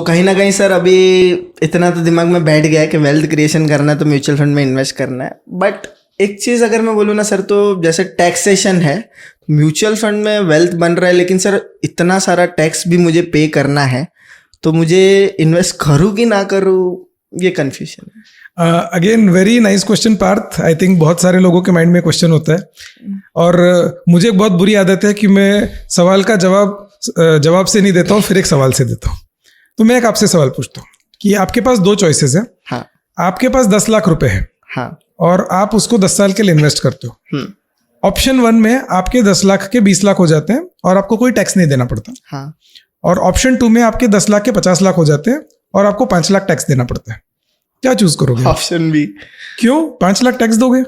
कहीं ना कहीं सर अभी इतना तो दिमाग में बैठ गया है कि वेल्थ क्रिएशन करना है तो म्यूचुअल फंड में इन्वेस्ट करना है। बट एक चीज़ अगर मैं बोलूँ ना सर, तो जैसे टैक्सेशन है, म्यूचुअल फंड में वेल्थ बन रहा है लेकिन सर इतना सारा टैक्स भी मुझे पे करना है, तो मुझे इन्वेस्ट करूँ कि ना करूँ, ये कन्फ्यूजन है। Again very nice question Parth. I think बहुत सारे लोगों के माइंड में क्वेश्चन होता है और मुझे एक बहुत बुरी आदत है कि मैं सवाल का जवाब से नहीं देता हूँ, फिर एक सवाल से देता हूँ। तो मैं एक आपसे सवाल पूछता हूँ कि आपके पास 2 चॉइसेस हैं। हाँ। आपके पास 10 लाख रुपए है। हाँ। और आप उसको 10 साल के लिए इन्वेस्ट करते हो। ऑप्शन 1 में आपके 10 लाख के 20 लाख हो जाते हैं और आपको कोई टैक्स नहीं देना पड़ता। हाँ। और ऑप्शन 2 में आपके 10 लाख के 50 लाख हो जाते हैं और आपको 5 लाख टैक्स देना पड़ता है। क्या चूज करोगे? Option B. क्यों 5 लाख टैक्स दोगे?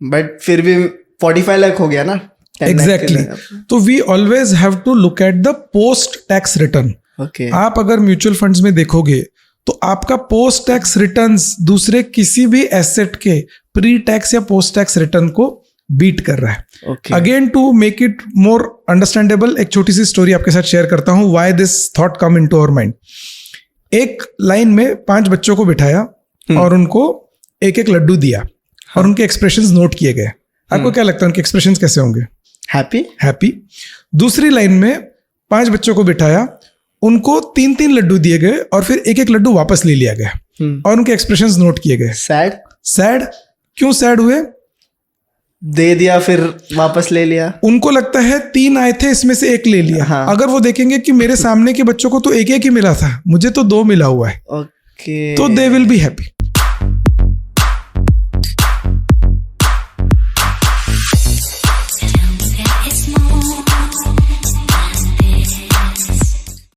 बट फिर भी 45 लाख हो गया ना। एग्जैक्टली। तो we always have to look at the post tax return. आप अगर म्यूचुअल फंड्स में देखोगे तो आपका पोस्ट टैक्स रिटर्न्स दूसरे किसी भी एसेट के प्री टैक्स या पोस्ट टैक्स रिटर्न को बीट कर रहा है। Again to make it more understandable, एक छोटी सी स्टोरी आपके साथ शेयर करता हूं, why this thought come into our mind. एक लाइन में 5 बच्चों को बिठाया और उनको एक एक लड्डू दिया और उनके एक्सप्रेशंस नोट किए गए। आपको क्या लगता है उनके एक्सप्रेशंस कैसे होंगे? हैप्पी। दूसरी लाइन में 5 बच्चों को बिठाया, उनको 3-3 लड्डू दिए गए और फिर एक एक लड्डू वापस ले लिया गया और उनके एक्सप्रेशंस नोट किए गए। सैड। क्यों सैड हुए? दे दिया फिर वापस ले लिया। उनको लगता है 3 आए थे, इसमें से 1 ले लिया। हाँ। अगर वो देखेंगे कि मेरे सामने के बच्चों को तो 1-1 ही मिला था, मुझे तो 2 मिला हुआ है, तो दे विल बी हैप्पी।